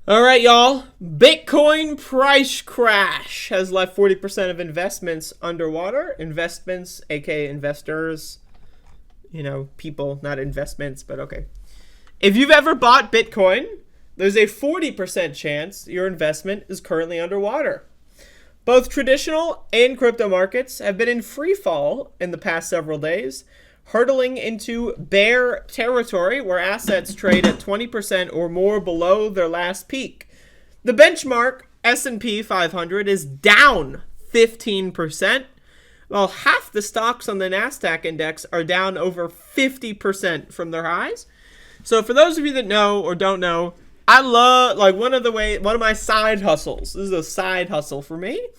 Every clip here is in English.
All right, y'all. Bitcoin price crash has left 40% of investments underwater. Investments, aka investors, people, not investments, but okay. If you've ever bought Bitcoin, there's a 40% chance your investment is currently underwater. Both traditional and crypto markets have been in free fall in the past several days, hurtling into bear territory where assets trade at 20% or more below their last peak. The benchmark S&P 500 is down 15%, while half the stocks on the Nasdaq index are down over 50% from their highs. So for those of you that know or don't know, I love, one of my side hustles, this is a side hustle for me,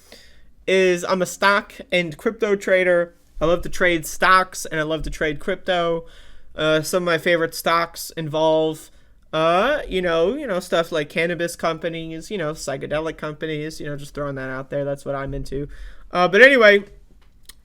is I'm a stock and crypto trader. I love to trade stocks and I love to trade crypto. Some of my favorite stocks involve, stuff like cannabis companies, psychedelic companies, just throwing that out there. That's what I'm into. But anyway,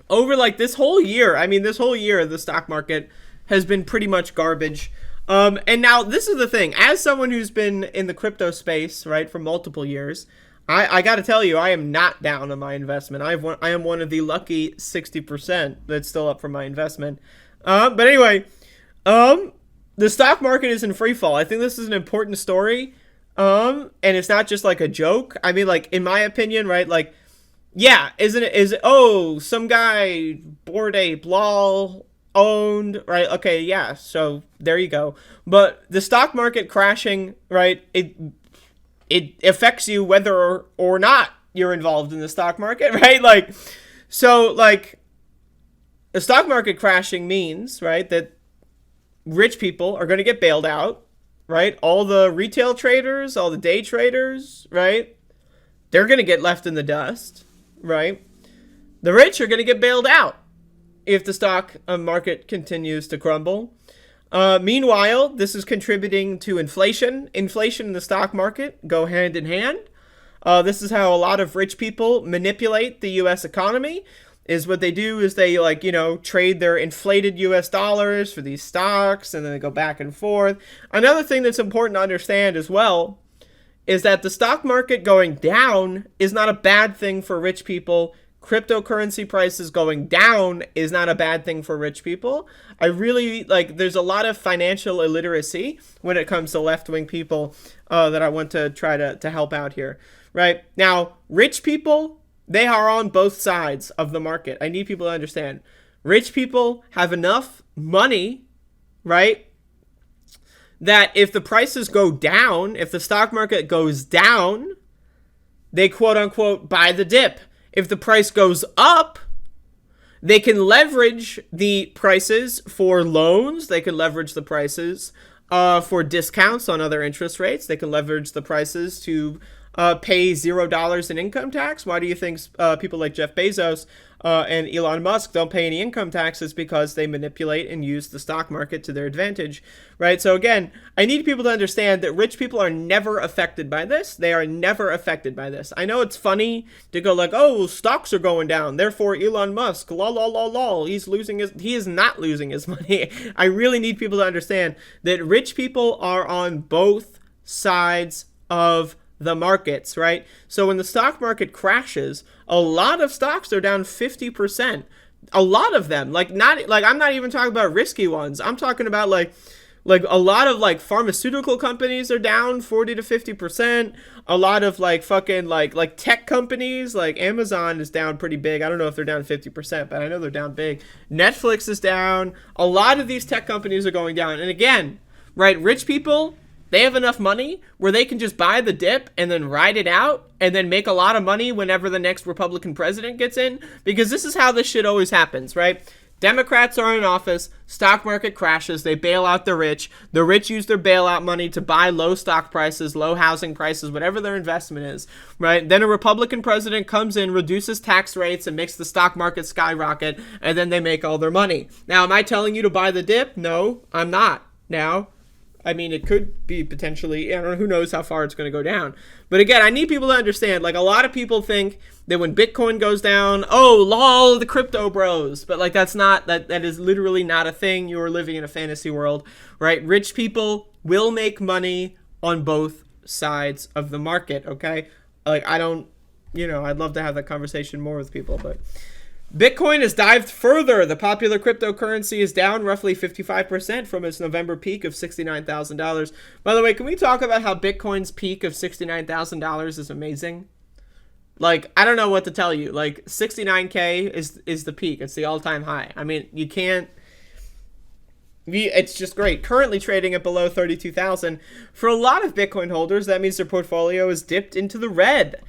over this whole year, the stock market has been pretty much garbage. And now this is the thing, as someone who's been in the crypto space, right, for multiple years, I got to tell you, I am not down on my investment. I am one of the lucky 60% that's still up for my investment. But anyway, the stock market is in free fall. I think this is an important story. And it's not just a joke. I mean, in my opinion, right, yeah, some guy, Bored Ape, lol, owned, right? Okay, yeah, so there you go. But the stock market crashing, right, it affects you whether or not you're involved in the stock market, right? The stock market crashing means, right, that rich people are going to get bailed out, right? All the retail traders, all the day traders, right? They're going to get left in the dust, right? The rich are going to get bailed out if the stock market continues to crumble. Meanwhile, this is contributing to inflation. Inflation and the stock market go hand in hand. This is how a lot of rich people manipulate the U.S. economy. Is what they do is they trade their inflated U.S. dollars for these stocks, and then they go back and forth. Another thing that's important to understand as well is that the stock market going down is not a bad thing for rich people. Cryptocurrency prices going down is not a bad thing for rich people. I really there's a lot of financial illiteracy when it comes to left-wing people that I want to try to help out here. Right now, rich people, they are on both sides of the market. I need people to understand. Rich people have enough money, right, that if the prices go down, if the stock market goes down, they quote unquote buy the dip. If the price goes up, they can leverage the prices for loans. They can leverage the prices for discounts on other interest rates. They can leverage the prices to pay $0 in income tax. Why do you think people like Jeff Bezos and Elon Musk don't pay any income taxes? Because they manipulate and use the stock market to their advantage, right? So again, I need people to understand that rich people are never affected by this. They are never affected by this. I know it's funny to go oh, stocks are going down, therefore Elon Musk, lol, he is not losing his money. I really need people to understand that rich people are on both sides of the markets, right? So when the stock market crashes, a lot of stocks are down 50%. A lot of them, I'm not even talking about risky ones. I'm talking about a lot of pharmaceutical companies are down 40 to 50%. A lot of tech companies like Amazon is down pretty big. I don't know if they're down 50%, but I know they're down big. Netflix is down. A lot of these tech companies are going down. And again, right, rich people, they have enough money where they can just buy the dip and then ride it out and then make a lot of money whenever the next Republican president gets in, because this is how this shit always happens, right? Democrats are in office, stock market crashes, they bail out the rich use their bailout money to buy low stock prices, low housing prices, whatever their investment is, right? Then a Republican president comes in, reduces tax rates, and makes the stock market skyrocket, and then they make all their money. Now, am I telling you to buy the dip? No, I'm not. Now, I mean, it could be potentially, I don't know, who knows how far it's going to go down. But again, I need people to understand, a lot of people think that when Bitcoin goes down, oh, lol, the crypto bros. But that's not, that is literally not a thing. You are living in a fantasy world, right? Rich people will make money on both sides of the market, okay? Like, I don't, I'd love to have that conversation more with people, but Bitcoin has dived further. The popular cryptocurrency is down roughly 55% from its November peak of $69,000. By the way, can we talk about how Bitcoin's peak of $69,000 is amazing? Like, I don't know what to tell you. Like, 69K is the peak. It's the all-time high. I mean, you can't... It's just great. Currently trading at below 32,000. For a lot of Bitcoin holders, that means their portfolio is dipped into the red.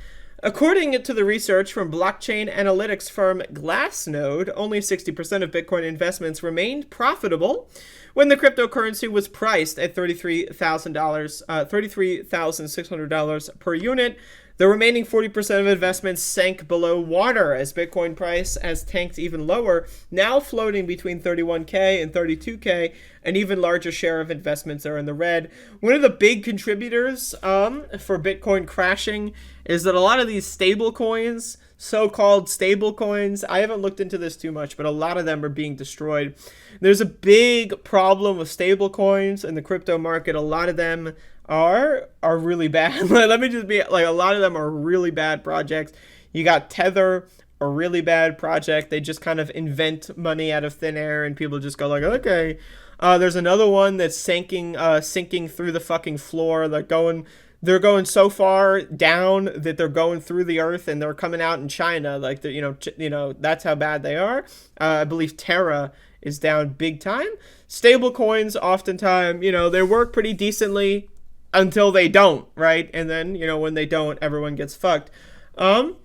According to the research from blockchain analytics firm Glassnode, only 60% of Bitcoin investments remained profitable when the cryptocurrency was priced at $33,600 per unit. The remaining 40% of investments sank below water as Bitcoin price has tanked even lower, now floating between 31K and 32K. An even larger share of investments are in the red. One of the big contributors for Bitcoin crashing is that a lot of these stable coins, so-called stable coins, I haven't looked into this too much, but a lot of them are being destroyed. There's a big problem with stable coins in the crypto market. A lot of them are really bad. Let me just be like, a lot of them are really bad projects. You got Tether, a really bad project. They just kind of invent money out of thin air and people just go like, okay. There's another one that's sinking through the fucking floor. They're going so far down that they're going through the earth and they're coming out in China. Like, that's how bad they are. I believe Terra is down big time. Stable coins, oftentimes, they work pretty decently until they don't, right? And then, when they don't, everyone gets fucked. Hello,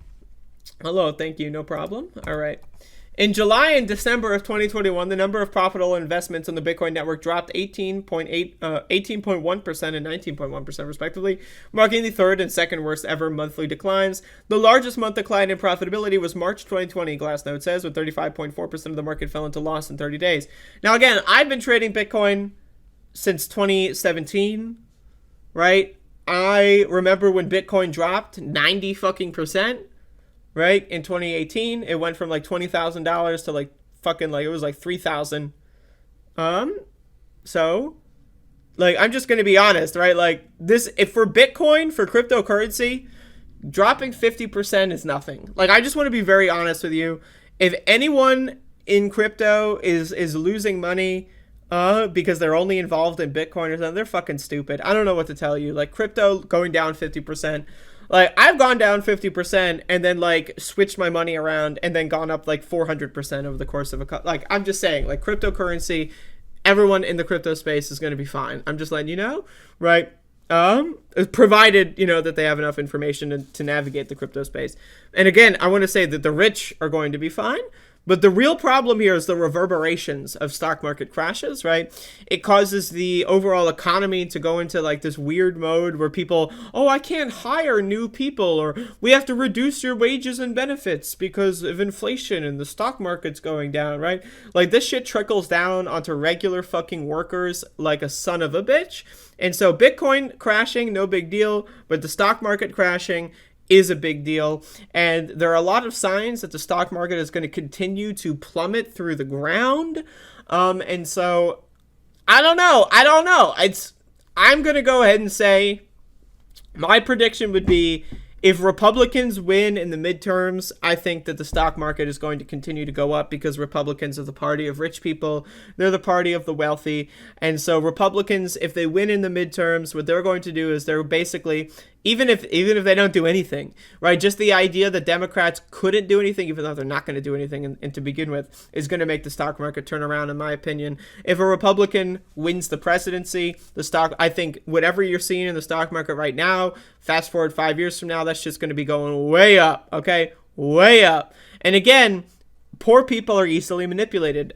thank you, no problem. All right. In July and December of 2021, the number of profitable investments on the Bitcoin network dropped 18.1% and 19.1% respectively, marking the third and second worst ever monthly declines. The largest month decline in profitability was March 2020, Glassnode says, with 35.4% of the market fell into loss in 30 days. Now, again, I've been trading Bitcoin since 2017, right? I remember when Bitcoin dropped 90 fucking percent. Right? In 2018, it went from like $20,000 to like fucking like, it was like 3,000. So like, I'm just going to be honest, right? Like this, if for Bitcoin, for cryptocurrency, dropping 50% is nothing. Like, I just want to be very honest with you. If anyone in crypto is losing money, because they're only involved in Bitcoin or something, they're fucking stupid. I don't know what to tell you. Like, crypto going down 50%. Like, I've gone down 50% and then, like, switched my money around and then gone up, like, 400% over the course of like, I'm just saying, like, cryptocurrency, everyone in the crypto space is going to be fine. I'm just letting you know, right? Provided, that they have enough information to navigate the crypto space. And again, I want to say that the rich are going to be fine. But the real problem here is the reverberations of stock market crashes, right? It causes the overall economy to go into like this weird mode where people, I can't hire new people, or we have to reduce your wages and benefits because of inflation and the stock market's going down, right? Like, this shit trickles down onto regular fucking workers like a son of a bitch. And so Bitcoin crashing, no big deal, but the stock market crashing is a big deal, and there are a lot of signs that the stock market is going to continue to plummet through the ground, and so I don't know. I'm going to go ahead and say my prediction would be, if Republicans win in the midterms, I think that the stock market is going to continue to go up because Republicans are the party of rich people. They're the party of the wealthy. And so Republicans, if they win in the midterms, what they're going to do is they're basically, even if they don't do anything, right? Just the idea that Democrats couldn't do anything, even though they're not going to do anything and to begin with, is going to make the stock market turn around, in my opinion. If a Republican wins the presidency, I think whatever you're seeing in the stock market right now, fast forward 5 years from now, that's just going to be going way up, okay? Way up. And again, poor people are easily manipulated,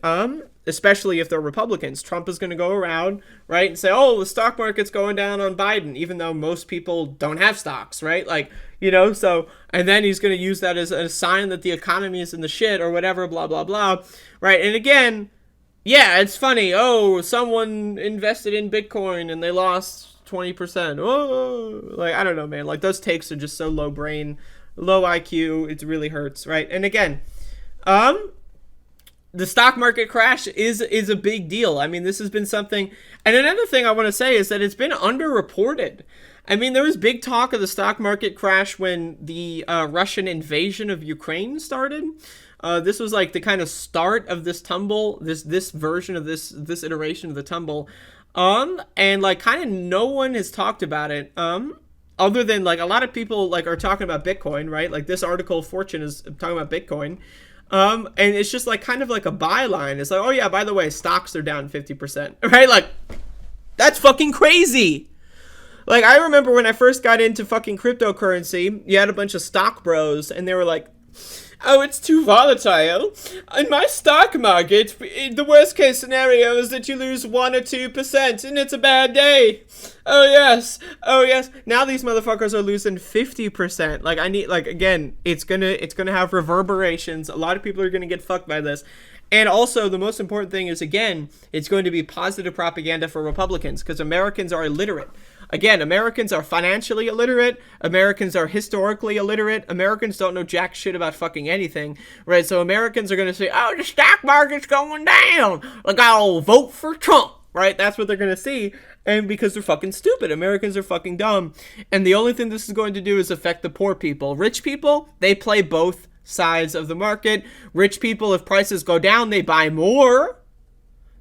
especially if they're Republicans. Trump is going to go around, right, and say, the stock market's going down on Biden, even though most people don't have stocks, right? Like, so, and then he's going to use that as a sign that the economy is in the shit or whatever, blah, blah, blah, right? And again, yeah, it's funny. Someone invested in Bitcoin and they lost 20%. Like, I don't know, man. Like, those takes are just so low brain, low IQ. It really hurts, right? And again, the stock market crash is a big deal. I mean, this has been something. And another thing I want to say is that it's been underreported. I mean, there was big talk of the stock market crash when the Russian invasion of Ukraine started. This was like the kind of start of this tumble, this version of this iteration of the tumble. And like kind of no one has talked about it. Other than like a lot of people like are talking about Bitcoin, right? Like this article, Fortune, is talking about Bitcoin. And it's just like kind of like a byline. It's like, oh yeah, by the way, stocks are down 50%, right? Like, that's fucking crazy. Like, I remember when I first got into fucking cryptocurrency, you had a bunch of stock bros, and they were like, oh, it's too volatile. In my stock market, the worst case scenario is that you lose 1 or 2%, and it's a bad day. Oh, yes. Oh, yes. Now these motherfuckers are losing 50%. Like, again, it's gonna have reverberations. A lot of people are gonna get fucked by this. And also, the most important thing is, again, it's going to be positive propaganda for Republicans, because Americans are illiterate. Again, Americans are financially illiterate. Americans are historically illiterate. Americans don't know jack shit about fucking anything, right? So Americans are going to say, oh, the stock market's going down. Like, I'll vote for Trump, right? That's what they're going to see. And because they're fucking stupid. Americans are fucking dumb. And the only thing this is going to do is affect the poor people. Rich people, they play both sides of the market. Rich people, if prices go down, they buy more.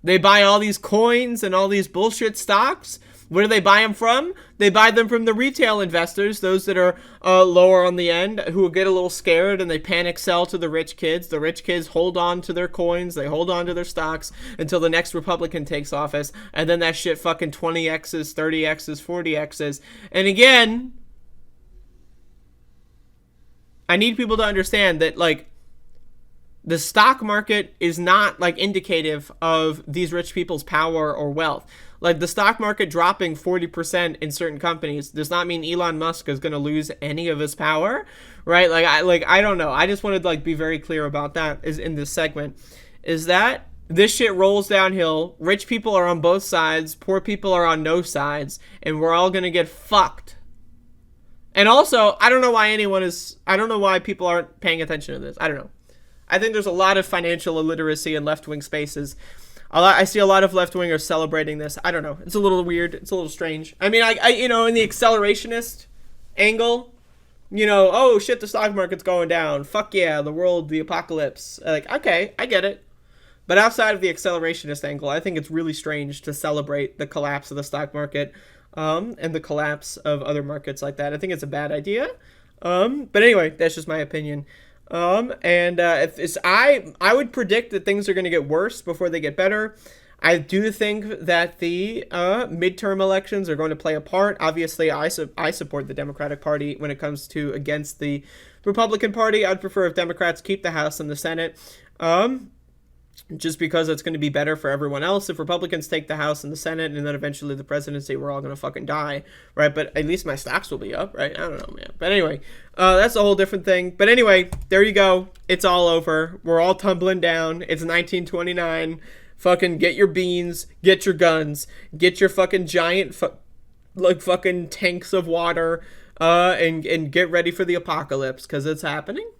They buy all these coins and all these bullshit stocks. Where do they buy them from? They buy them from the retail investors, those that are lower on the end, who will get a little scared and they panic sell to the rich kids. The rich kids hold on to their coins, they hold on to their stocks until the next Republican takes office, and then that shit fucking 20x's, 30x's, 40x's. And again, I need people to understand that, like, the stock market is not, like, indicative of these rich people's power or wealth. Like, the stock market dropping 40% in certain companies does not mean Elon Musk is going to lose any of his power, right? I don't know. I just wanted to, like, be very clear about that is in this segment, is that this shit rolls downhill. Rich people are on both sides. Poor people are on no sides. And we're all going to get fucked. And also, I don't know why people aren't paying attention to this. I don't know. I think there's a lot of financial illiteracy in left-wing spaces. I see a lot of left-wingers celebrating this. I don't know. It's a little weird. It's a little strange. I mean, I in the accelerationist angle, oh shit, the stock market's going down. Fuck yeah, the world, the apocalypse. Like, okay, I get it. But outside of the accelerationist angle, I think it's really strange to celebrate the collapse of the stock market, and the collapse of other markets like that. I think it's a bad idea. But anyway, that's just my opinion. I would predict that things are going to get worse before they get better. I do think that the midterm elections are going to play a part. Obviously, I support the Democratic Party when it comes to against the Republican Party. I'd prefer if Democrats keep the House and the Senate. Just because it's going to be better for everyone else. If Republicans take the House and the Senate and then eventually the presidency, we're all going to fucking die, right? But at least my stocks will be up, right? I don't know, man. But anyway, that's a whole different thing. But anyway, there you go. It's all over. We're all tumbling down. It's 1929. Fucking get your beans, get your guns, get your fucking giant fucking tanks of water, and get ready for the apocalypse, because it's happening.